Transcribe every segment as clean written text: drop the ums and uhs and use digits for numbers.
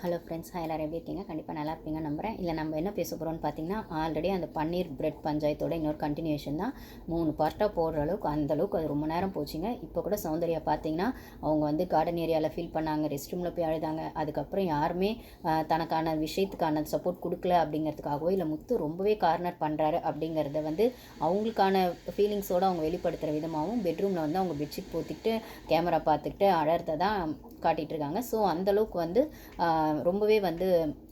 Hello friends, எல்லோரும் எப்படி இருக்கீங்க? கண்டிப்பாக நல்லா இருப்பீங்க நம்புகிறேன். இல்லை நம்ம என்ன பேச போகிறோம்னு பார்த்தீங்கன்னா, ஆல்ரெடி அந்த பன்னீர் பிரெட் பஞ்சாயத்தோட இன்னொரு கண்டினியூஷன் தான். 3 பார்ட்டாக போடுற அளவுக்கு அந்தளவுக்கு அது ரொம்ப நேரம் போச்சுங்க. இப்போ கூட சௌந்தர்யா பார்த்தீங்கன்னா, அவங்க வந்து கார்டன் ஏரியாவில் ஃபீல் பண்ணாங்க, ரெஸ்ட் ரூமில் போய் அழுதாங்க. அதுக்கப்புறம் யாருமே தனக்கான விஷயத்துக்கான சப்போர்ட் கொடுக்கல அப்படிங்கிறதுக்காகவோ, இல்லை முத்து ரொம்பவே கார்னர் பண்ணுறாரு அப்படிங்கிறத வந்து அவங்களுக்கான ஃபீலிங்ஸோடு அவங்க வெளிப்படுத்துகிற விதமாகவும் பெட்ரூமில் வந்து அவங்க பெட்ஷீட் போத்திக்கிட்டு கேமரா பார்த்துக்கிட்டு அழறதை தான் காட்டிகிட்ருக்காங்க. ஸோ அந்தளவுக்கு வந்து ரொம்பவே வந்து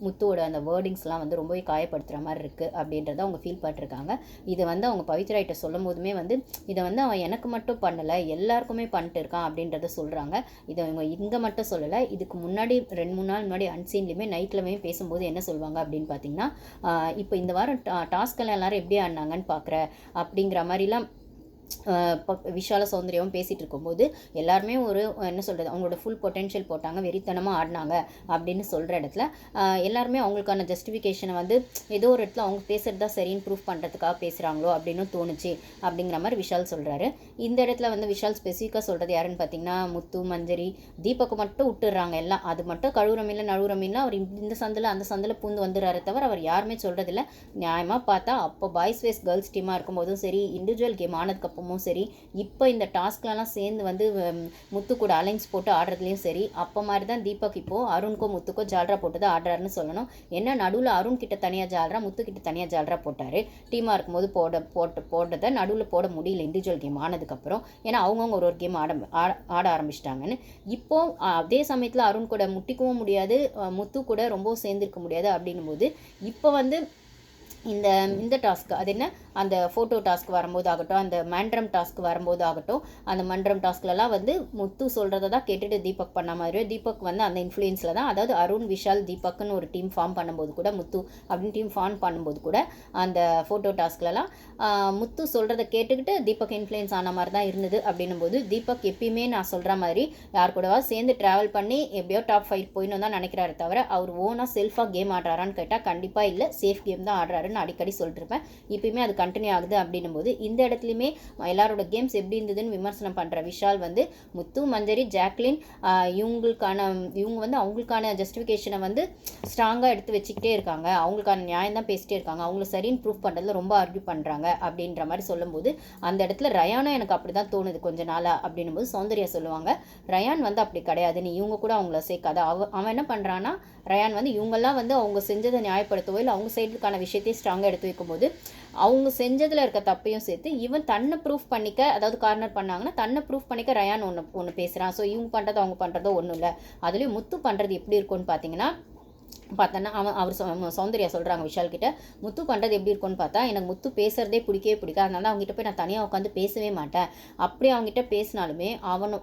முத்துவோட அந்த வேர்டிங்ஸ்லாம் வந்து ரொம்பவே காயப்படுத்துகிற மாதிரி இருக்குது அப்படின்றத அவங்க ஃபீல் பண்ணிருக்காங்க. இதை வந்து அவங்க பவித்ராகிட்ட சொல்லும் போதுமே வந்து இதை வந்து அவன் எனக்கு மட்டும் பண்ணலை, எல்லாருக்குமே பண்ணிட்டு இருக்கான் அப்படின்றத சொல்கிறாங்க. இதை அவங்க இங்கே மட்டும் சொல்லலை, இதுக்கு முன்னாடி 2-3 நாள் முன்னாடி அன்சீன்லேயுமே நைட்லமே பேசும்போது என்ன சொல்லுவாங்க அப்படின்னு பார்த்தீங்கன்னா, இப்போ இந்த வாரம் டாஸ்கெல்லாம் எல்லோரும் எப்படி ஆடினாங்கன்னு பார்க்குற அப்படிங்கிற மாதிரிலாம் விஷால சௌந்தர்யாவும் பேசிகிட்டு இருக்கும்போது எல்லாருமே ஒரு என்ன சொல்கிறது, அவங்களோட ஃபுல் பொட்டென்ஷியல் போட்டாங்க, வெறித்தனமாக ஆடினாங்க அப்படின்னு சொல்கிற இடத்துல எல்லாருமே அவங்களுக்கான ஜஸ்டிஃபிகேஷனை வந்து ஏதோ ஒரு இடத்துல அவங்க பேசுகிறது தான் சரின்னு ப்ரூஃப் பண்ணுறதுக்காக பேசுகிறாங்களோ அப்படின்னு தோணுச்சு அப்படிங்கிற மாதிரி விஷால் சொல்கிறாரு. இந்த இடத்துல வந்து விஷால் ஸ்பெசிஃபிக்காக சொல்கிறது யாருன்னு பார்த்தீங்கன்னா, முத்து, மஞ்சரி, தீபக்கு மட்டும் விட்டுடுறாங்க எல்லாம். அது மட்டும் கழுவுறமில்ல நழுவுறமில்ல, அவர் இந்த சந்தில் அந்த சந்தில் பூந்து வந்துடுறாரு தவிர அவர் யாருமே சொல்கிறதில்ல. நியாயமாக பார்த்தா அப்போ பாய்ஸ் வேஸ் கேர்ள்ஸ் டீமாக இருக்கும்போதும் சரி, இண்டிவிஜுவல் கேம் ஆனதுக்கப்புறம் சரி, இப்போ இந்த டாஸ்க்லலாம் சேர்ந்து வந்து முத்து கூட அலைன்ஸ் போட்டு ஆடுறதுலையும் சரி, அப்போ மாதிரி தான் தீபக் இப்போது அருணுக்கோ முத்துக்கோ ஜால்ரா போட்டு தான் ஆடுறாருன்னு சொல்லணும். ஏன்னா நடுவில் அருண் கிட்ட தனியாக ஜால்ரா, முத்து கிட்ட தனியாக ஜால்ரா போட்டார். டீமாக இருக்கும்போது போட்டதை நடுவில் போட முடியல இண்டிவிஜுவல் கேம் ஆனதுக்கப்புறம். ஏன்னா அவங்கவுங்க ஒரு கேம் ஆட ஆரம்பிச்சிட்டாங்கன்னு. இப்போது அதே சமயத்தில் அருண் கூட முட்டிக்கவும் முடியாது, முத்து கூட ரொம்பவும் சேர்ந்துருக்க முடியாது அப்படின்னும் போது இப்போ வந்து இந்த டாஸ்க் அது என்ன, அந்த ஃபோட்டோ டாஸ்க் வரும்போது ஆகட்டும், அந்த மன்றம் டாஸ்க் வரும்போது ஆகட்டும், அந்த மன்றம் டாஸ்க்லலாம் வந்து முத்து சொல்கிறத தான் கேட்டுட்டு தீபக் பண்ண மாதிரி, தீபக் வந்து அந்த இன்ஃப்ளூயன்ஸில் தான், அதாவது அருண், விஷால், தீபக்னு ஒரு டீம் ஃபார்ம் பண்ணும்போது கூட, முத்து அப்படின்னு டீம் ஃபார்ம் பண்ணும்போது கூட அந்த ஃபோட்டோ டாஸ்க்லலாம் முத்து சொல்கிறத கேட்டுக்கிட்டு தீபக் இன்ஃப்ளூயன்ஸ் ஆன மாதிரி தான் இருந்தது. அப்படின்னும் போது தீபக் எப்பயுமே நான் சொல்கிற மாதிரி யார் கூடவா சேர்ந்து ட்ராவல் பண்ணி எப்படியோ டாப் 5 போயின்னு தான் நினைக்கிறாரு தவிர, அவர் ஓனாக செல்ஃபாக கேம் ஆடுறாரான்னு கேட்டால் கண்டிப்பாக இல்லை, சேஃப் கேம் தான் ஆடுறாரு அடிக்கடி சொல்லிட்டுருப்பேன். இப்பயுமே அது கண்டினியூ ஆகுது அப்படின்னும் போது இந்த இடத்துலையுமே எல்லாரோட கேம்ஸ் எப்படி இருந்ததுன்னு விமர்சனம் பண்ணுற விஷால் வந்து முத்து, மஞ்சரி, ஜாக்லின் இவங்க வந்து அவங்களுக்கான ஜஸ்டிஃபிகேஷனை வந்து ஸ்ட்ராங்காக எடுத்து வச்சுக்கிட்டே இருக்காங்க, அவங்களுக்கான நியாயம் தான் பேசிட்டே இருக்காங்க, அவங்கள சரின்னு ப்ரூவ் பண்ணுறதுல ரொம்ப ஆர்கியூ பண்ணுறாங்க அப்படின்ற மாதிரி சொல்லும்போது அந்த இடத்துல ரயானும் எனக்கு அப்படி தான் தோணுது கொஞ்ச நாளாக அப்படின்னும் போது சௌந்தர்யா சொல்லுவாங்க, ரயான் வந்து அப்படி கிடையாது, நீ இவங்க கூட அவங்கள சேர்க்காத. அவன் என்ன பண்ணுறான்னா, ரயான் வந்து இவங்கெல்லாம் வந்து அவங்க செஞ்சதை நியாயப்படுத்தவோ இல்லை அவங்க சைடுக்கான விஷயத்தையும் ஸ்ட்ராங்காக எடுத்து வைக்கும்போது அவங்க செஞ்சதில் இருக்க தப்பையும் சேர்த்து இவன் தன்னை ப்ரூஃப் பண்ணிக்க, அதாவது கார்னர் பண்ணாங்கன்னா தன்னை ப்ரூஃப் பண்ணிக்க ரயான் ஒன்று பேசுகிறான். ஸோ இவங்க பண்ணுறது அவங்க பண்ணுறதோ ஒன்றும் இல்லை. அதுலேயும் முத்து பண்ணுறது எப்படி இருக்கும்னு பார்த்தீங்கன்னா, பார்த்தோன்னா அவர் சௌந்தர்யா சொல்கிறாங்க விஷால்கிட்ட, முத்து பண்ணுறது எப்படி இருக்கும்னு பார்த்தா, எனக்கு முத்து பேசுகிறதே பிடிக்கவே பிடிக்காது, அதனால அவங்ககிட்ட போய் நான் தனியாக உட்காந்து பேசவே மாட்டேன். அப்படி அவங்ககிட்ட பேசினாலுமே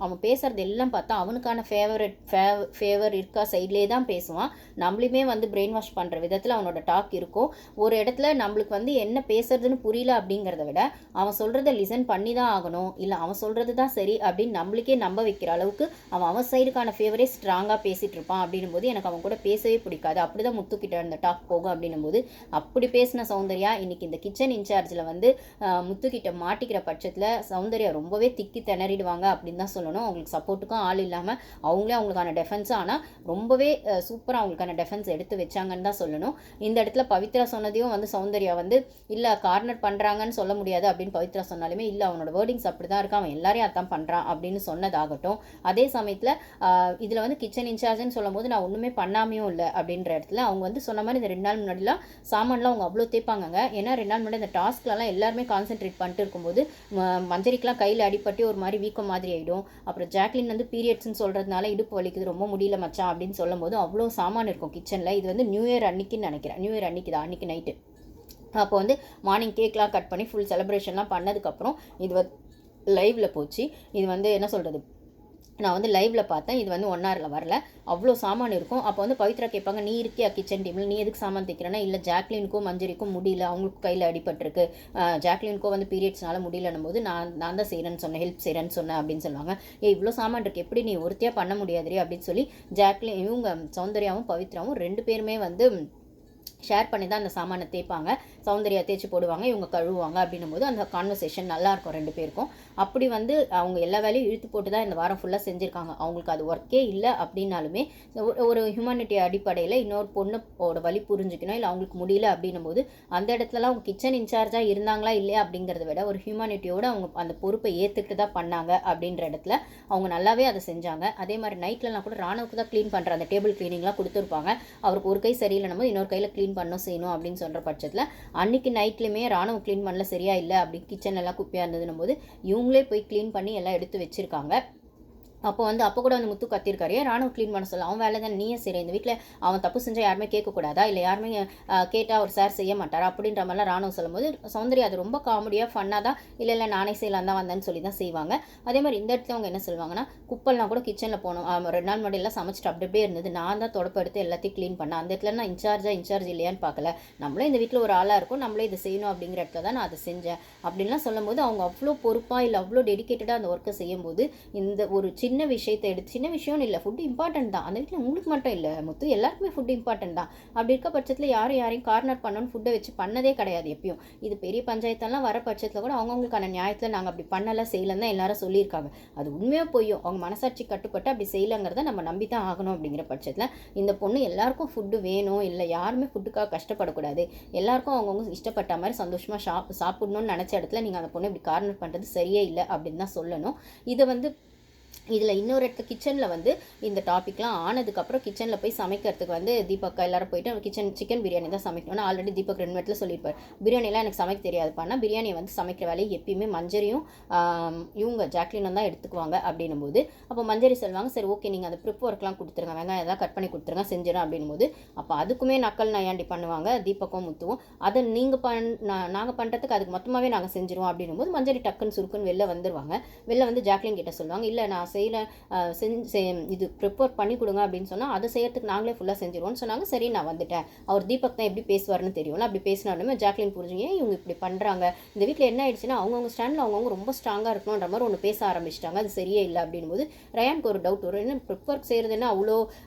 அவன் பேசுகிறது எல்லாம் பார்த்தா அவனுக்கான ஃபேவர் இருக்கா சைட்லேயே தான் பேசுவான். நம்மளுமே வந்து பிரெயின் வாஷ் பண்ணுற விதத்தில் அவனோட டாக் இருக்கும். ஒரு இடத்துல நம்மளுக்கு வந்து என்ன பேசுறதுன்னு புரியல அப்படிங்கிறத விட அவன் சொல்கிறத லிசன் பண்ணி தான் ஆகணும், இல்லை அவன் சொல்கிறது தான் சரி அப்படின்னு நம்மளுக்கே நம்ப வைக்கிற அளவுக்கு அவன் சைடுக்கான ஃபேவரே ஸ்ட்ராங்காக பேசிகிட்டு இருப்பான். அப்படின்னும் போது எனக்கு அவன் கூட பேசவே பிடிக்காது. அப்படி தான் முத்துக்கிட்ட அந்த டாக் போகும் அப்படின்னும் போது அப்படி பேசின சௌந்தர்யா இன்னைக்கு இந்த கிச்சன் இன்சார்ஜில் வந்து முத்துக்கிட்ட மாட்டிக்கிற பட்சத்தில் சௌந்தர்யா ரொம்பவே திக்கி திணறிடுவாங்க அப்படின்னு தான் சொல்லணும். அவங்களுக்கு சப்போர்ட்டுக்கும் ஆள் இல்லாமல் அவங்களே அவங்களுக்கான டெஃபென்ஸு, ஆனால் ரொம்பவே சூப்பராக அவங்களுக்கான டெஃபென்ஸ் எடுத்து வச்சாங்கன்னு தான் சொல்லணும். இந்த இடத்துல பவித்ரா சொன்னதையும் வந்து சௌந்தர்யா வந்து இல்லை கார்னர் பண்ணுறாங்கன்னு சொல்ல முடியாது அப்படின்னு பவித்ரா சொன்னாலுமே இல்லை, அவனோட வேர்டிங்ஸ் அப்படி தான் இருக்கு, அவன் எல்லாரையும் அதான் பண்ணுறான் அப்படின்னு சொன்னதாகட்டும். அதே சமயத்தில் இதில் வந்து கிச்சன் இன்சார்ஜ்னு சொல்லும் போது நான் ஒன்றுமே பண்ணாமையும் இல்லை அப்படின்ற இடத்துல அவங்க வந்து சொன்ன மாதிரி இந்த 2 நாள் முன்னாடிலாம் சாமான்லாம் அவங்க அவ்வளோ தேய்ப்பாங்க. ஏன்னா 2 நாள் முன்னாடி இந்த டாஸ்க்லலாம் எல்லாருமே கான்சென்ட்ரேட் பண்ணிட்டு இருக்கும்போது மஞ்சரிக்கெலாம் கையில் அடிப்பட்டு ஒரு மாதிரி வீக்கம் மாதிரி ஆகிடும். அப்புறம் ஜாக்லின் வந்து பீரியட்ஸ்ன்னு சொல்கிறதுனால இடுப்பு வலிக்குது, ரொம்ப முடியல மச்சான் அப்படின்னு சொல்லும் போது அவ்வளோ சாமான் இருக்கும் கிச்சனில். இது வந்து நியூ இயர் அன்னைக்குன்னு நினைக்கிறேன், நியூ இயர் அன்னைக்கு தான், அன்றைக்கி நைட்டு. அப்போ வந்து மார்னிங் கேக்லாம் கட் பண்ணி ஃபுல் செலிப்ரேஷன்லாம் பண்ணதுக்கப்புறம் இது வந்து லைவில் போச்சு. இது வந்து என்ன சொல்கிறது, நான் வந்து லைவில் பார்த்தேன், இது வந்து 1 ஹவரில் வரல, அவ்வளோ சாமான் இருக்கும். அப்போ வந்து பவித்ரா கேட்பாங்க, நீ இருக்கியா கிச்சன் டீமில், நீ எதுக்கு சாமான் தைக்கிறேன்னா, இல்லை ஜாக்லினுக்கும் மஞ்சரிக்கும் முடியல, அவங்களுக்கு கையில் அடிபட்டிருக்கு, ஜாக்லினுக்கும் வந்து பீரியட்ஸ்னால முடியலன்னும் போது நான் தான் செய்கிறேன்னு சொன்னேன், ஹெல்ப் செய்கிறேன்னு சொன்னேன் அப்படின்னு சொல்லுவாங்க. இவ்வளோ சாமான் இருக்குது, எப்படி நீ ஒருத்தையாக பண்ண முடியாதுரி அப்படின்னு சொல்லி ஜாக்லின் இவங்க சௌந்தர்யாவும் பவித்ராவும் 2 பேருமே வந்து ஷேர் பண்ணி தான் அந்த சாமானை தேய்ப்பாங்க. சௌந்தர்யா தேய்ச்சி போடுவாங்க, இவங்க கழுவுவாங்க. அப்படின்னும் போது அந்த கான்வர்சேஷன் நல்லாயிருக்கும் 2 பேருக்கும். அப்படி வந்து அவங்க எல்லா வேலையும் இழுத்து போட்டு தான் இந்த வாரம் ஃபுல்லாக செஞ்சுருக்காங்க. அவங்களுக்கு அது ஒர்க்கே இல்லை அப்படின்னாலுமே ஒரு ஹியூமனிட்டி அடிப்படையில் இன்னொரு பொண்ணோட வலி புரிஞ்சுக்கணும், இல்லை அவங்களுக்கு முடியல அப்படின்னும் போது அந்த இடத்துலலாம் அவங்க கிச்சன் இன்சார்ஜாக இருந்தாங்களா இல்லையா அப்படிங்கிறத விட ஒரு ஹியூமனிட்டியோடு அவங்க அந்த பொறுப்பை ஏற்றுக்கிட்டு தான் பண்ணாங்க. அப்படின்ற இடத்துல அவங்க நல்லாவே அதை செஞ்சாங்க. அதே மாதிரி நைட்லலாம் கூட ராணுவுக்கு தான் க்ளீன் பண்ணுற அந்த டேபிள் க்ளீனிங்லாம் கொடுத்துருப்பாங்க. அவருக்கு ஒரு கை சரியில்லைன்னு போது இன்னொரு கையில் க்ளீன் பண்ணணும் செய்யணும் அப்படின்னு சொல்கிற பட்சத்தில் அன்றைக்கி நைட்லேயுமே ராணுவம் க்ளீன் பண்ணல சரியா இல்லை அப்படி கிச்சன்லாம் குப்பையாக இருந்ததுன்னும் போது இவங்களே போய் க்ளீன் பண்ணி எல்லாம் எடுத்து வச்சுருக்காங்க. அப்போ கூட வந்து முத்து கத்திருக்காரு, ஏன் ராணுவ க்ளீன் பண்ண சொல்ல, அவன் வேலை தான் நீயே சரி, இந்த வீட்டில் அவன் தப்பு செஞ்சால் யாருமே கேட்கக்கூடாதா, இல்லை யாருமே கேட்டால் அவர் சார் செய்ய மாட்டாரா அப்படின்ற மாதிரிலாம் ராணுவ சொல்லும்போது சௌந்தர்யா அது ரொம்ப காமெடியாக ஃபன்னாக தான் இல்லை நானே செய்யலாம் தான் வந்தேன்னு சொல்லி தான் செய்வாங்க. அதே மாதிரி இந்த இடத்துல அவங்க என்ன சொல்லுவாங்கன்னா, குப்பெல்லாம் கூட கிச்சனில் போனோம் 2 நாள் முன்னாடியெல்லாம் சமைச்சிட்டு அப்படியே இருந்தது, நான் தான் தொடப்ப எடுத்து எல்லாத்தையும் க்ளீன் பண்ணேன். அந்த இடத்துல நான் இன்சார்ஜ் இல்லையான்னு பார்க்கல, நம்மளே இந்த வீட்டில் ஒரு ஆளாக இருக்கும், நம்மளே இதை செய்யணும் அப்படிங்கிற இடத்துல தான் நான் அதை செஞ்சேன் அப்படின்லாம் சொல்லும்போது அவங்க அவ்வளோ பொறுப்பாக இல்லை அவ்வளோ டெடிக்கேட்டடாக அந்த ஒர்க்கை செய்யும்போது இந்த ஒரு சின்ன விஷயத்தை எடுத்து, சின்ன விஷயம்னு இல்லை, ஃபுட்டு இம்பார்ட்டன்ட் தான். அந்த வீட்டில் உங்களுக்கு மட்டும் இல்லை முத்து, எல்லாருக்குமே ஃபுட்டு இம்பார்ட்டன்ட் தான். அப்படி இருக்க பட்சத்தில் யாரையும் கார்னர் பண்ணணும்னு ஃபுட்டை வச்சு பண்ணதே கிடையாது எப்பயும். இது பெரிய பஞ்சாயத்தெல்லாம் வர பட்சத்தில் கூட அவங்கவுங்களுக்கான நியாயத்தில் நாங்கள் அப்படி பண்ணலை செய்யலைன்னு தான் எல்லாரும் சொல்லியிருக்காங்க. அது உண்மையாக போயும் அவங்க மனசாட்சி கட்டுப்பட்டு அப்படி செய்யலைங்கிறத நம்ம நம்பி தான் ஆகணும். அப்படிங்கிற பட்சத்தில் இந்த பொண்ணு எல்லாருக்கும் ஃபுட்டு வேணும், இல்லை யாருமே ஃபுட்டுக்காக கஷ்டப்படக்கூடாது, எல்லாருக்கும் அவங்கவுங்க இஷ்டப்பட்ட மாதிரி சந்தோஷமாக சாப்பிடணும்னு நினச்ச இடத்துல நீங்கள் அந்த பொண்ணு இப்படி கார்னர் பண்ணுறது சரியே இல்லை அப்படின்னு தான் சொல்லணும். இதை வந்து இதில் இன்னொரு இடத்துல கிச்சனில் வந்து இந்த டாப்பிக்லாம் ஆனதுக்கப்புறம் கிச்சனில் போய் சமைக்கிறதுக்கு வந்து தீபக்கா எல்லாரும் போயிட்டு சிக்கன் பிரியாணி தான் சமைக்கணும்னு ஆல்ரெடி தீபக் 2 இடத்துல சொல்லியிருப்பார். பிரியாணிலாம் எனக்கு சமைக்க தெரியாது பண்ணா, பிரியாணியை வந்து சமைக்கிற வேலையை எப்பயுமே மஞ்சரியும் இவங்க ஜாக்லினும் தான் எடுத்துக்குவாங்க அப்படின்னும் போது அப்போ மஞ்சரி சொல்லுவாங்க, சரி ஓகே நீங்கள் அந்த ப்ரிப் ஒர்க்லாம் கொடுத்துருங்க, வெங்காயம் எல்லாம் கட் பண்ணி கொடுத்துருங்க செஞ்சிடும் அப்படின்னும் போது அப்போ அதுக்குமே நக்கல் நையாண்டி பண்ணுவாங்க தீபக்கும் முத்துவும். அதை நீங்கள் நாங்கள் பண்ணுறதுக்கு அதுக்கு மொத்தமாகவே நாங்கள் செஞ்சிருவோம் அப்படின்னும் போது மஞ்சரி டக்குன்னு சுருக்குன்னு வெளில வந்துடுவாங்க. வெளில வந்து ஜாக்லின் கிட்ட சொல்லுவாங்க, இல்லை நான் இது ப்ரிப்பேர் பண்ணி கொடுங்க அப்படின்னு சொன்னால் அதை செய்யறதுக்கு நாங்களே ஃபுல்லாக செஞ்சிருவோம்னு சொன்னாங்க. சரி நான் வந்துட்டேன், அவர் தீபக் தான் எப்படி பேசுவார்னு தெரியும்ல, அப்படி பேசினாலுமே ஜாக்லின் புரிஞ்சுங்க இவங்க இப்படி பண்ணுறாங்க, இந்த வீட்டில் என்ன ஆயிடுச்சுன்னா அவங்கவுங்க ஸ்டாண்டில் அவங்கவுங்க ரொம்ப ஸ்ட்ராங்காக இருக்கணுன்ற மாதிரி ஒன்று பேச ஆரம்பிச்சிட்டாங்க, அது சரியே இல்லை அப்படின் போது ரயானுக்கு ஒரு டவுட் வரும், என்ன ப்ரிப்பேர் செய்கிறதுன்னா அவ்வளோ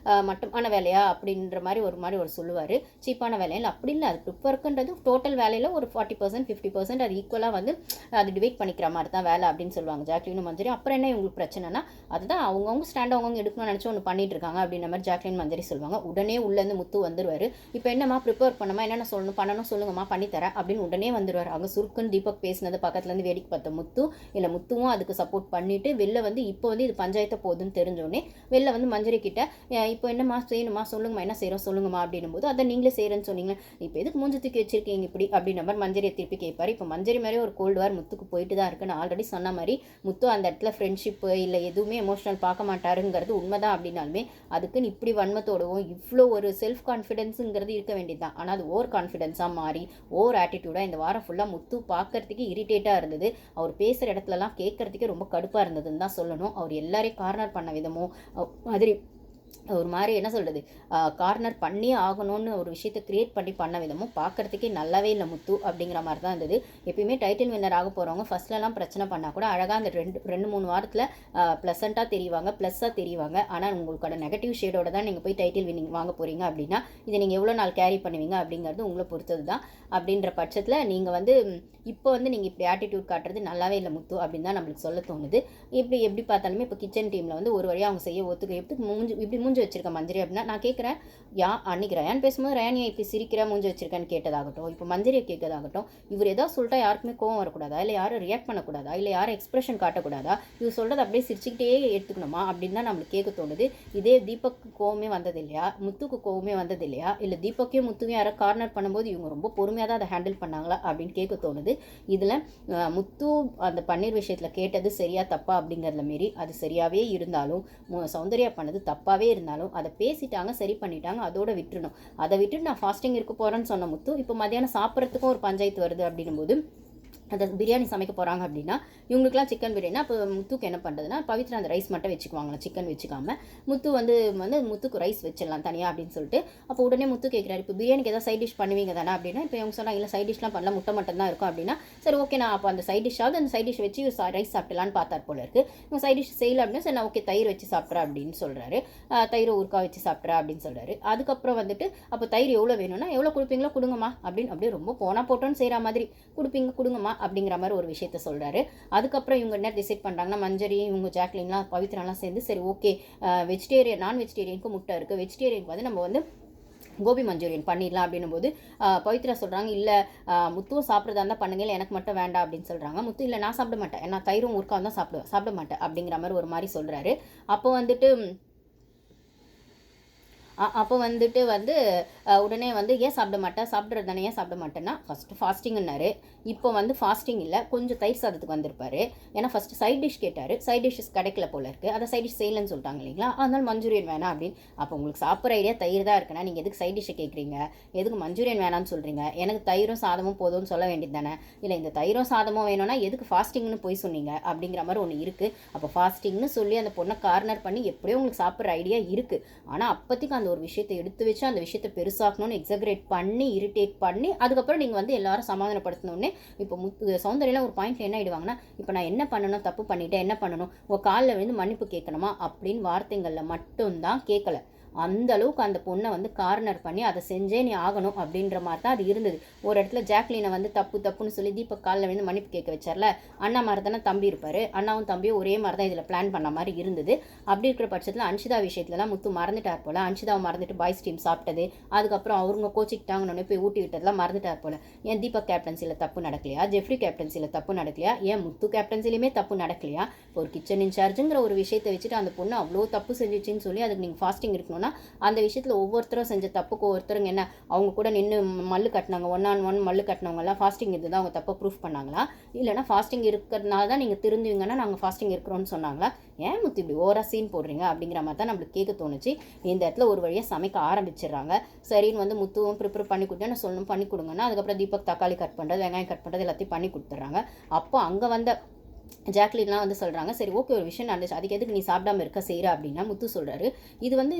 மட்டமான வேலையா அப்படின்ற மாதிரி ஒரு சொல்லுவார், சீப்பான வேலையில் அப்படி இல்லை, அது ப்ரிப்பேர்க்குன்றது டோட்டல் வேலையில் ஒரு 40% 50% அது ஈக்குவலாக வந்து அது டிவைட் பண்ணிக்கிற மாதிரி தான் வேலை அப்படின்னு சொல்லுவாங்க ஜாக்லினும் மஞ்சரி. அப்புறம் என்ன இவங்களுக்கு பிரச்சனைனா அதுதான் அவங்கவுங்க ஸ்டாண்ட் அவங்கவுங்க எடுக்கணும்னு நினச்சி ஒன்று பண்ணிட்டு இருக்காங்க அப்படின்ற மாதிரி ஜாக்லின் மஞ்சரி சொல்லுவாங்க. உடனே உள்ளேருந்து முத்து வந்துடுவார், இப்போ என்னம்மா ப்ரிப்பேர் பண்ணமா என்னென்ன பண்ணணும் சொல்லுங்கம்மா பண்ணித்தரேன் அப்படின்னு உடனே வந்துடுவார். அங்கே சுருக்குன்னு தீபக் பேசினது பக்கத்துலேருந்து வேடிக்கை பார்த்த முத்து இல்லை முத்துவும் அதுக்கு சப்போர்ட் பண்ணிவிட்டு வெளில வந்து இப்போ வந்து இது பஞ்சாயத்தை போகுதுன்னு தெரிஞ்சோடனே வெளில வந்து மஞ்சரி கிட்ட இப்போ என்னம்மா செய்யணுமா சொல்லுங்கம்மா, என்ன செய்கிறோம் சொல்லுங்கம்மா அப்படின்னும் போது அதை நீங்களே செய்கிறேன்னு சொன்னீங்க, இப்போ எதுக்கு மூஞ்சி தூக்கி வச்சிருக்கீங்க இப்படி அப்படின்ற மாதிரி மஞ்சரியை திருப்பி கேட்பார். இப்போ மஞ்சரி மாதிரி ஒரு கோல்டு வார் முத்துக்கு போயிட்டு தான் இருக்குன்னு ஆல்ரெடி சொன்ன மாதிரி முத்து அந்த இடத்துல ஃப்ரெண்ட்ஷிப்பு இல்லை எதுவுமே எமோஷனல் பார்க்க மாட்டாருங்கிறது உண்மைதான் அப்படின்னாலுமே அதுக்குன்னு இப்படி வன்மத்தோடவும் இவ்வளோ ஒரு செல்ஃப் கான்ஃபிடென்ஸுங்கிறது இருக்க வேண்டியது தான். ஆனால் அது ஓவர் கான்ஃபிடென்ஸாக மாறி ஓவர் ஆட்டிடியூடாக இந்த வாரம் ஃபுல்லாக முத்து பார்க்கறதுக்கு இரிட்டேட்டாக இருந்தது. அவர் பேசுகிற இடத்துலலாம் கேட்கறதுக்கே ரொம்ப கடுப்பாக இருந்ததுன்னு தான் சொல்லணும். அவர் எல்லாரையும் கார்னர் பண்ண விதமும் மாதிரி ஒரு மாதிரி என்ன சொல்கிறது கார்னர் பண்ணி ஆகணும்னு ஒரு விஷயத்தை க்ரியேட் பண்ண விதமும் பார்க்குறதுக்கே நல்லாவே இல்லை முத்து அப்படிங்கிற மாதிரி தான் இருந்தது. எப்பயுமே டைட்டில் வின்னர் ஆக போகிறவங்க ஃபஸ்ட்லலாம் பிரச்சனை பண்ணால் கூட அழகாக அந்த 2-3 வாரத்தில் ப்ளசண்ட்டாக தெரிவாங்க, ப்ளஸ்ஸாக தெரிவாங்க. ஆனால் உங்களோட நெகட்டிவ் ஷேடோட தான் நீங்கள் போய் டைட்டில் வின்னிங் வாங்க போகிறீங்க அப்படின்னா இதை நீங்கள் எவ்வளோ நாள் கேரி பண்ணுவீங்க அப்படிங்கிறது உங்களை பொறுத்தது தான். அப்படின்ற பட்சத்தில் நீங்கள் வந்து இப்போ வந்து நீங்கள் இப்படி ஆட்டிடியூட் காட்டுறது நல்லாவே இல்லை முத்து அப்படின்னு தான் நம்மளுக்கு சொல்ல தோணுது. எப்படி பார்த்தாலுமே இப்போ கிச்சன் டீமில் வந்து ஒரு வழியாக அவங்க செய்ய ஒத்துக்க இப்படி மூஞ்சி வச்சிருக்க மஞ்சரி அப்படின்னா நான் கேட்குறேன், அன்றைக்கி ரயான் பேசும்போது ரயான் ஏன் இப்படி சிரிக்கிற மூஞ்சி வச்சிருக்கேன்னு கேட்டதாகட்டும், இப்போ மஞ்சரியை கேட்கறதாகட்டும், இவர் ஏதாவது சொல்லிட்டா யாருக்குமே கோவம் வரக்கூடாதா, இல்லை யாரும் ரியாக்ட் பண்ணக்கூடாதா, இல்லை யாரும் எக்ஸ்பிரஷன் காட்டக்கூடாதா, இவர் சொல்கிறது அப்படியே சிரிச்சுக்கிட்டே எடுத்துக்கணுமா அப்படின்னு தான் நம்மளுக்கு கேட்க தோணுது. இதே தீபக்கு கோவமே வந்தது இல்லையா, முத்துக்கு கோவமே வந்தது இல்லையா, இல்லை தீபக்கையும் முத்துவையும் யாரை கார்னர் பண்ணும்போது இவங்க ரொம்ப பொறுமையாக தான் அதை ஹேண்டில் பண்ணாங்களா அப்படின்னு கேட்க தோணுது. இதில் முத்து அந்த பன்னீர் விஷயத்தில் கேட்டது சரியா தப்பா அப்படிங்கிறதுல மாரி அது சரியாகவே இருந்தாலும் சௌந்தர்யா பண்ணது தப்பாகவே இருந்தாலும் அதை பேசிட்டாங்க, சரி பண்ணிட்டாங்க, அதோட விட்டுறணும். அதை விட்டுட்டு நான் ஃபாஸ்டிங் இருக்க போகிறேன்னு சொன்ன முத்து இப்போ மதியானம் சாப்பிட்றதுக்கும் ஒரு பஞ்சாயத்து வருது அப்படின்னும் போது அந்த பிரியாணி சமைக்க போகிறாங்க அப்படின்னா இவங்களுக்குலாம் சிக்கன் பிரியாணி. அப்போ முத்துக்கு என்ன பண்ணுறதுன்னா பவித்ரா அந்த ரைஸ் மட்டும் வச்சுக்குவாங்களா, சிக்கன் வச்சுக்காமல். முத்து வந்து முத்துக்கு ரைஸ் வச்சிடலாம் தனியாக அப்படின்னு சொல்லிட்டு. அப்போ உடனே முத்து கேட்குறாரு, இப்போ பிரியாணிக்கு ஏதாவது சைட் டிஷ் பண்ணுவீங்க தானே அப்படின்னா. இப்போ இவங்க சொன்னால் இல்லை சைட் டிஷ்லாம் பண்ணல, முட்டை மட்டும் தான் இருக்கும் அப்படின்னா. சரி ஓகே, நான் அப்போ அந்த சைட் டிஷ்ஷாவது அந்த சைட் டிஷ் வச்சு ரைஸ் சாப்பிடலான்னு பார்த்தார் போல இருக்குது. இவங்க சைட் டிஷ் செய்யலை அப்படின்னா சரி நான் ஓகே தயிர் வச்சு சாப்பிட்றேன் அப்படின்னு சொல்கிறாரு. தயிர் ஊறுக்கா வச்சு சாப்பிட்றேன் அப்படின்னு சொல்கிறாரு. அதுக்கப்புறம் வந்துட்டு அப்போ தயிர் எவ்வளோ வேணும்னா எவ்வளோ கொடுப்பீங்களோ கொடுங்கம்மா அப்படின்னு அப்படியே ரொம்ப போனால் போட்டோன்னு செய்கிற மாதிரி கொடுங்கம்மா அப்படிங்கிற மாதிரி ஒரு விஷயத்த சொல்கிறாரு. அதுக்கப்புறம் இவங்க என்ன டிசைட் பண்ணுறாங்கன்னா மஞ்சரி இவங்க ஜாக்லின்லாம் பவித்ராலாம் சேர்ந்து சரி ஓகே வெஜிடேரியன் நான் வெஜிடேரியனுக்கு முட்டை இருக்குது, வெஜிடேரியனுக்கு வந்து நம்ம வந்து கோபி மஞ்சூரியன் பண்ணிடலாம் அப்படின்னும் போது பவித்ரா சொல்கிறாங்க இல்லை முத்துவும் சாப்பிட்றதா இருந்தால் பண்ணுங்க, இல்லை எனக்கு மட்டும் வேண்டாம் அப்படின்னு சொல்கிறாங்க. முத்து இல்லை நான் சாப்பிட மாட்டேன், நான் தயிரும் ஊறுக்காவும் தான் சாப்பிட மாட்டேன் அப்படிங்கிற மாதிரி ஒரு மாதிரி சொல்கிறாரு. அப்போ வந்துட்டு உடனே ஏன் சாப்பிட மாட்டேன், சாப்பிட்றது தானே ஏன் சாப்பிட மாட்டேன்னா ஃபஸ்ட்டு ஃபாஸ்டிங்னாரு. இப்போ ஃபாஸ்டிங் இல்லை, கொஞ்சம் தயிர் சாதத்துக்கு வந்திருப்பாரு. ஏன்னா ஃபஸ்ட்டு சைட் டிஷ் கேட்டார், சைட் டிஷ்ஷஸ் கிடைக்கல போல இருக்குது, அதை சைட் டிஷ் செய்யலன்னு சொல்லிட்டாங்க இல்லைங்களா, அதனால மஞ்சூரியன் வேணாம் அப்படின்னு. அப்போ உங்களுக்கு சாப்பிட்ற ஐடியா தயிர் தான் இருக்குன்னா நீங்கள் எதுக்கு சைட் டிஷ்ஷை கேட்குறீங்க, எதுக்கு மஞ்சூரியன் வேணான்னு சொல்கிறீங்க, எனக்கு தயிரும் சாதமும் போதும்னு சொல்ல வேண்டியது தானே. இல்லை இந்த தயிரும் சாதமும் வேணும்னா எதுக்கு ஃபாஸ்டிங்னு போய் சொன்னீங்க அப்படிங்கிற மாதிரி ஒன்று இருக்குது. அப்போ ஃபாஸ்டிங்னு சொல்லி அந்த பொண்ணை கார்னர் பண்ணி எப்படியோ உங்களுக்கு சாப்பிட்ற ஐடியா இருக்குது. ஆனால் அப்போதைக்கு அந்த ஒரு விஷயத்தை எடுத்து வச்சு அந்த விஷயத்தை பெருசாக்கணும்னு எக்ஸாகரேட் பண்ணி இரிட்டேட் பண்ணி அதுக்கப்புறம் நீங்கள் எல்லாரும் சமாதானப்படுத்தினோடனே இப்போ சௌந்தர்யெல்லாம் ஒரு பாயிண்ட்ல என்ன ஆயிடுவாங்கன்னா இப்போ நான் என்ன பண்ணணும், தப்பு பண்ணிட்டேன் என்ன பண்ணணும், உங்கள் காலில் விழுந்து மன்னிப்பு கேட்கணுமா அப்படின்னு வார்த்தைகளில் மட்டும்தான் கேட்கல. அந்த அளவுக்கு அந்த பொண்ணை கார்னர் பண்ணி அதை செஞ்சே நீ ஆகணும் அப்படின்ற மாதிரி தான் அது இருந்தது. ஒரு இடத்துல ஜாக்லினை தப்புன்னு சொல்லி தீபக் காலில் வந்து மன்னிப்பு கேட்க வச்சார்ல, அண்ணா மாதிரி தானே தம்பி இருப்பார், அண்ணாவும் தம்பியும் ஒரே மாதிரி தான் இதில் பிளான் பண்ண மாதிரி இருந்தது. அப்படி இருக்கிற பட்சத்தில் அன்ஷிதா விஷயத்துலலாம் முத்து மறந்துட்டார் போல், அன்ஷிதாவை மறந்துட்டு பாய்ஸ் டீம் சாப்பிட்டது, அதுக்கப்புறம் அவங்க கோச்சிக்கிட்டாங்கன்னு போய் ஊட்டி விட்டதெல்லாம் மறந்துட்டார் போல். ஏன் தீபக் கேப்டன்சியில் தப்பு நடக்கலையா, ஜெஃப்ரி கேப்டன்சியில் தப்பு நடக்கலையா, ஏன் முத்து கேப்டன்சிலையுமே தப்பு நடக்கலையா? ஒரு கிச்சன் இன்சார்ஜுங்கிற ஒரு விஷயத்தை வச்சுட்டு அந்த பொண்ணு அவ்வளோ தப்பு செஞ்சிச்சின்னு சொல்லி அதுக்கு நீங்கள் ஃபாஸ்டிங் இருக்கணும். அந்த விஷயத்தில் ஒவ்வொருத்தரும் செஞ்ச தப்புக்கு ஒவ்வொருத்தருங்க என்ன அவங்க கூட நின்று மல்லு கட்டினாங்க, 1-on-1 மல்லு கட்டினவங்கலாம் ஃபாஸ்டிங் இருந்தால் அவங்க தப்பை ப்ரூஃப் பண்ணாங்களா, இல்லைனா ஃபாஸ்டிங் இருக்கிறதுனால தான் நீங்கள் திருந்துவீங்கன்னா நாங்கள் ஃபாஸ்டிங் இருக்கிறோன்னு சொன்னாங்களா? ஏன் முத்து இப்படி ஓவரா சீன் போடுறீங்க அப்படிங்கிற மாதிரி தான் நம்மளுக்கு கேட்க தோணுச்சு. இந்த இடத்துல ஒரு வழியாக சமைக்க ஆரம்பிச்சிடுறாங்க. சரின்னு முத்துவும் ப்ரிப்பேர் பண்ணி கொடுத்தேன் சொல்லணும் பண்ணி கொடுங்கன்னா அதுக்கப்புறம் தீபக் தக்காளி கட் பண்ணுறது வெங்காயம் கட் பண்ணுறது எல்லாத்தையும் பண்ணி கொடுத்துட்றாங்க. அப்போ அங்கே ஜாக்லின்லாம் சொல்கிறாங்க சரி ஓகே ஒரு விஷயம் நடந்துச்சு அதுக்கு எதுக்கு நீ சாப்பிடாம இருக்க செய்கிற அப்படின்னா முத்து சொல்கிறாரு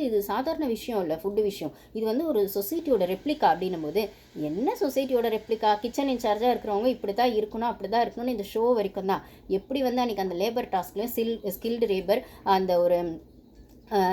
இது சாதாரண விஷயம் இல்லை, ஃபுட்டு விஷயம், இது ஒரு சொசைட்டியோட ரெப்ளிகா அப்படின்னும் போது என்ன சொசைட்டியோட ரெப்ளிகா, கிச்சன் இன்சார்ஜாக இருக்கிறவங்க இப்படி தான் இருக்கணும் அப்படி தான் இருக்கணும்னு இந்த ஷோ வரைக்கும் தான். எப்படி அன்றைக்கி அந்த லேபர் டாஸ்க்லையும் ஸ்கில்டு லேபர் அந்த ஒரு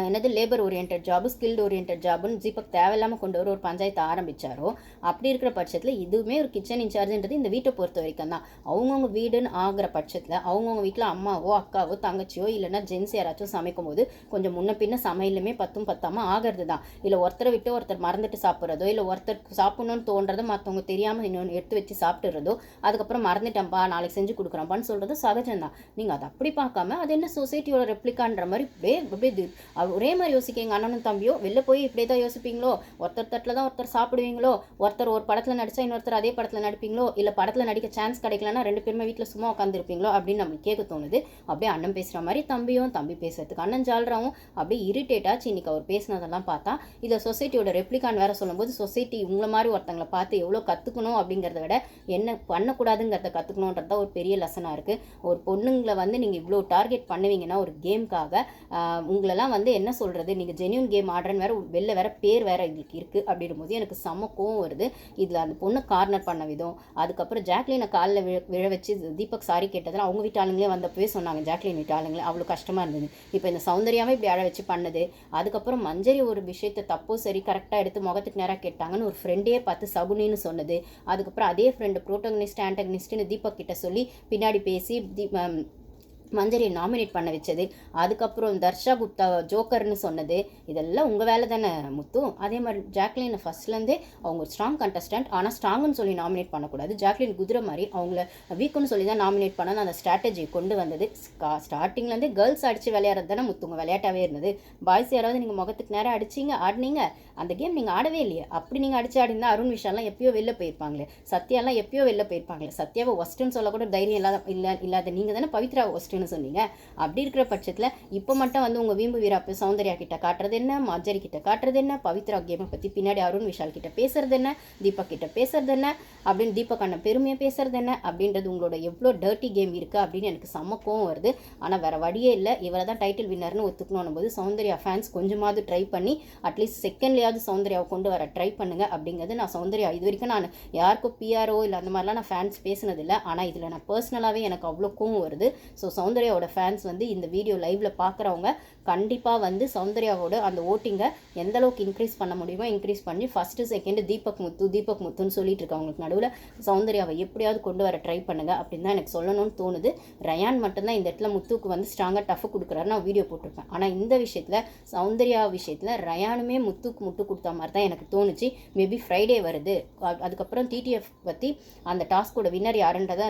என்னது labour oriented job skilled oriented ஜாபுன்னு தீபக் தேவையில்லாமல் கொண்டு ஒரு பஞ்சாயத்தை ஆரம்பித்தாரோ. அப்படி இருக்கிற பட்சத்தில் இதுவுமே ஒரு கிச்சன் இன்சார்ஜுன்றது இந்த வீட்டை பொறுத்த வரைக்கும் தான். அவங்கவுங்க வீடுன்னு ஆகிற பட்சத்தில் அவங்கவுங்க வீட்டில் அம்மாவோ அக்காவோ தங்கச்சியோ இல்லைன்னா ஜென்ஸ் யாராச்சும் சமைக்கும் போது கொஞ்சம் முன்ன பின்ன சமையலுமே பத்தாமல் ஆகிறது தான். இல்லை ஒருத்தரை விட்டு ஒருத்தர் மறந்துட்டு சாப்பிட்றதோ இல்லை ஒருத்தர் சாப்பிட்ணுன்னு தோன்றதோ மற்றவங்க தெரியாமல் இன்னொன்று எடுத்து வச்சு சாப்பிட்டுறதோ அதுக்கப்புறம் மறந்துட்டேன்ப்பா நாளைக்கு செஞ்சு கொடுக்குறேன்ப்பான்னு சொல்கிறது சகஜம்தான். நீங்கள் அதை அப்படி பார்க்காம அது என்ன சொசைட்டியோட ரெப்ளிகான்ற மாதிரி அப்படியே ஒரே மாதிரி யோசிக்கிறீங்க. அண்ணனும் தம்பியோ வெளில போய் இப்படியே தான் யோசிப்பீங்களோ, ஒருத்தர் தட்டில் தான் ஒருத்தர் சாப்பிடுவீங்களோ, ஒருத்தர் ஒரு படத்தில் நடித்தா இன்னொருத்தர் அதே படத்தில் நடிப்பீங்களோ, இல்லை படத்தில் நடிக்க சான்ஸ் கிடைக்கலன்னா 2 பேருமே வீட்டில் சும்மா உட்காந்துருப்பீங்களோ அப்படின்னு நம்மளுக்கு கேட்க தோணுது. அப்படியே அண்ணன் பேசுகிற மாதிரி தம்பியும் தம்பி பேசுறதுக்கு அண்ணன் ஜால்றாவும் அப்படியே இரிட்டேட்டாச்சு. இன்னைக்கு அவர் பேசினதெல்லாம் பார்த்தா இதை சொசைட்டியோட ரெப்ளிகான் வேற சொல்லும்போது சொசைட்டி உங்களை மாதிரி ஒருத்தங்களை பார்த்து எவ்வளோ கற்றுக்கணும் அப்படிங்கிறத விட என்ன பண்ணக்கூடாதுங்கிறத கற்றுக்கணுன்றது தான் ஒரு பெரிய லெசனாக இருக்குது. ஒரு பொண்ணுங்களை நீங்கள் இவ்வளோ டார்கெட் பண்ணுவீங்கன்னா ஒரு கேமுக்காக உங்களெல்லாம் என்ன சொல்கிறது, நீங்கள் ஜென்யூன் கேம் ஆடுறன்னு வேறு வெளில வேறு பேர் வேறு இதுக்கு இருக்குது அப்படின்னும் போது எனக்கு செம்ம கோவம் வருது. இதில் அந்த பொண்ணு கார்னர் பண்ண விதம், அதுக்கப்புறம் ஜாக்லினை காலில் விழ வச்சு தீபக் சாரி கேட்டதில் அவங்க வீட்டு ஆளுங்களே வந்தப்பவே சொன்னாங்க ஜாக்லின் வீட்டு ஆளுங்களே அவ்வளோ கஷ்டமாக இருந்தது. இப்போ இந்த சௌந்தர்யாவே இப்படி அழ வச்சு பண்ணது, அதுக்கப்புறம் மஞ்சரி ஒரு விஷயத்தை தப்போ சரி கரெக்டாக எடுத்து முகத்துக்கு நேராக கேட்டாங்கன்னு ஒரு ஃப்ரெண்டே பார்த்து சகுனின்னு சொன்னது, அதுக்கப்புறம் அதே ஃப்ரெண்டு ப்ரோட்டகனிஸ்ட் ஆன்டகனிஸ்ட்டுன்னு தீபக் கிட்ட சொல்லி பின்னாடி பேசி மஞ்சரியை நாமினேட் பண்ண வச்சது, அதுக்கப்புறம் தர்ஷா குப்தா ஜோக்கர்னு சொன்னது, இதெல்லாம் உங்கள் வேலை தானே முத்து. அதே மாதிரி ஜாக்லின் ஃபர்ஸ்ட்லேருந்தே அவங்க ஸ்ட்ராங் கண்டஸ்டன்ட், ஆனால் ஸ்ட்ராங்குன்னு சொல்லி நாமினேட் பண்ணக்கூடாது, ஜாக்லின் குதிரை மாதிரி அவங்கள வீக்குன்னு சொல்லி தான் நாமினேட் பண்ணணும் அந்த ஸ்ட்ராட்டஜி கொண்டு வந்தது. ஸ்டார்டிங்லேருந்தே கேர்ள்ஸ் அடித்து விளையாடுறது தானே முத்துங்க விளையாட்டாவே இருந்தது. பாய்ஸ் யாராவது நீங்கள் முகத்துக்கு நேரம் அடிச்சிங்க ஆடினீங்க, அந்த கேம் நீங்கள் ஆடவே இல்லையே. அப்படி நீங்கள் அடிச்சு ஆடினா அருண் விஷாலாம் எப்பயோ வெளில போயிருப்பாங்களே, சத்யாலாம் எப்பயோ வெளில போயிருப்பாங்களே. சத்யாவை ஒஸ்ட்டுன்னு சொல்லக்கூட தைரியம் இல்லாத நீங்கள் தானே பவித்ரா ஒஸ்ட்டுன்னு பேசுகிறீங்கன்னு சொன்னீங்க. அப்படி இருக்கிற பட்சத்தில் இப்போ மட்டும் வந்து உங்கள் வீம்பு வீராப்பு சௌந்தர்யா கிட்ட காட்டுறது என்ன, மார்ஜரி கிட்ட காட்டுறது என்ன, பவித்ரா கேமை பற்றி பின்னாடி அருண் விஷால் கிட்ட பேசுறது என்ன, தீபக் கிட்ட பேசுறது என்ன அப்படின்னு தீபக் அண்ணன் பெருமையை பேசுறது என்ன அப்படின்றது உங்களோட எவ்வளோ டர்ட்டி கேம் இருக்குது அப்படின்னு எனக்கு செம்ம கோவம் வருது. ஆனால் வேறு வழியே இல்லை, இவரை தான் டைட்டில் வின்னர்னு ஒத்துக்கணும் போது சௌந்தர்யா ஃபேன்ஸ் கொஞ்சமாவது ட்ரை பண்ணி அட்லீஸ்ட் செகண்ட்லேயாவது சௌந்தர்யாவை கொண்டு வர ட்ரை பண்ணுங்க அப்படிங்கிறது நான் சௌந்தர்யா இது வரைக்கும் நான் யாருக்கும் பிஆர்ஓ இல்லை அந்த மாதிரிலாம் நான் ஃபேன்ஸ் பேசினதில்லை. ஆனால் இதில் நான் பர்சனலாகவே எனக்கு அவ்வளோ கோவம் வருது. ஸோ சௌந்தர்யாவோட ஃபேன்ஸ் வந்து இந்த வீடியோ லைவில் பார்க்குறவங்க கண்டிப்பாக வந்து சௌந்தர்யாவோட அந்த ஓட்டிங்கை எந்த அளவுக்கு இன்க்ரீஸ் பண்ண முடியுமோ இன்க்ரீஸ் பண்ணி ஃபஸ்ட்டு செகண்டு தீபக் முத்துன்னு சொல்லிட்டு இருக்கவங்களுக்கு நடுவில் சௌந்தர்யாவை எப்படியாவது கொண்டு வர ட்ரை பண்ணுங்க அப்படின்னு தான் எனக்கு சொல்லணும்னு தோணுது. ரயான் மட்டும்தான் இந்த இடத்துல முத்துக்கு வந்து ஸ்ட்ராங்காக டஃப் கொடுக்குறாரு, நான் வீடியோ போட்டிருப்பேன். ஆனால் இந்த விஷயத்தில் சௌந்தர்யா விஷயத்தில் ரயானுமே முத்துக்கு முட்டு கொடுத்த மாதிரி தான் எனக்கு தோணுச்சு. மேபி ஃப்ரைடே வருது, அதுக்கப்புறம் டிடிஎஃப் பற்றி அந்த டாஸ்கோட வின்னர் யாருன்றதை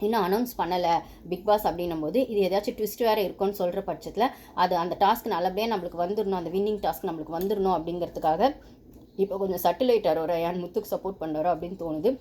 இன்னும் அனௌன்ஸ் பண்ணலை பிக் பாஸ் அப்படின்னும் போது இது ஏதாச்சும் ட்விஸ்ட் வேறு இருக்குன்னு சொல்கிற பட்சத்தில் அது அந்த டாஸ்க் நல்லபடியாக நம்மளுக்கு வந்துடணும், அந்த வின்னிங் டாஸ்க் நம்மளுக்கு வந்துடணும் அப்படிங்கிறதுக்காக இப்போ கொஞ்சம் சட்டில் ஆயிட்டாரோ ரயான் முத்துக்கு சப்போர்ட் பண்ணுறாரோ அப்படின்னு தோணுது.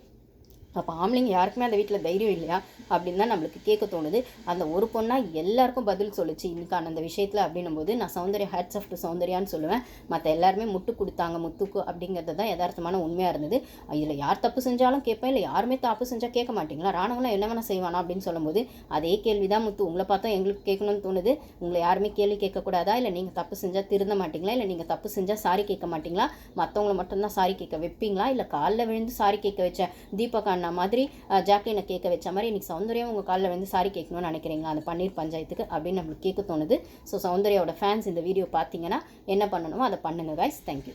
அப்போ ஆம்பளைங்க யாருக்குமே அந்த வீட்டில் தைரியம் இல்லையா அப்படின்னு தான் நம்மளுக்கு கேட்க தோணுது. அந்த ஒரு பொண்ணாக எல்லாருக்கும் பதில் சொல்லிச்சு இன்னைக்கான அந்த விஷயத்தில் அப்படின்னும் போது நான் சௌந்தர்யா ஹேட்ஸ் ஆஃப் டு சௌந்தர்யான்னு சொல்லுவேன். மற்ற எல்லாருமே முட்டு கொடுத்தாங்க முத்துக்கு அப்படிங்கிறது தான் யதார்த்தமான உண்மையாக இருந்தது. இதில் யார் தப்பு செஞ்சாலும் கேட்பேன், இல்லை யாருமே தப்பு செஞ்சால் கேட்க மாட்டிங்களா, ராணுவலாம் என்ன வேணால் செய்வானா அப்படின்னு சொல்லும்போது அதே கேள்வி தான் முத்து உங்களை பார்த்தா எங்களுக்கு கேட்கணும்னு தோணுது. உங்களை யாருமே கேள்வி கேட்கக்கூடாதா, இல்லை நீங்கள் தப்பு செஞ்சால் திருந்த மாட்டிங்களா, இல்லை நீங்கள் தப்பு செஞ்சால் சாரி கேட்க மாட்டிங்களா, மற்றவங்களை மட்டும்தான் சாரி கேட்க வைப்பீங்களா, இல்லை காலில் விழுந்து சாரி கேட்க வச்ச தீபக் மாதிரி ஜாக்லினை கேட்க வச்ச மாதிரி இன்னைக்கு சௌந்தர்யா உங்கள் காலில் வந்து சாரி கேட்கணும்னு நினைக்கிறீங்களா அந்த பன்னீர் பஞ்சாயத்துக்கு அப்படின்னு நம்மளுக்கு கேட்க தோணுது. ஸோ சௌந்தர்யாவோட ஃபேன்ஸ் இந்த வீடியோ பார்த்தீங்கன்னா என்ன பண்ணணுமோ அதை பண்ணுங்க கைஸ். தேங்க்யூ.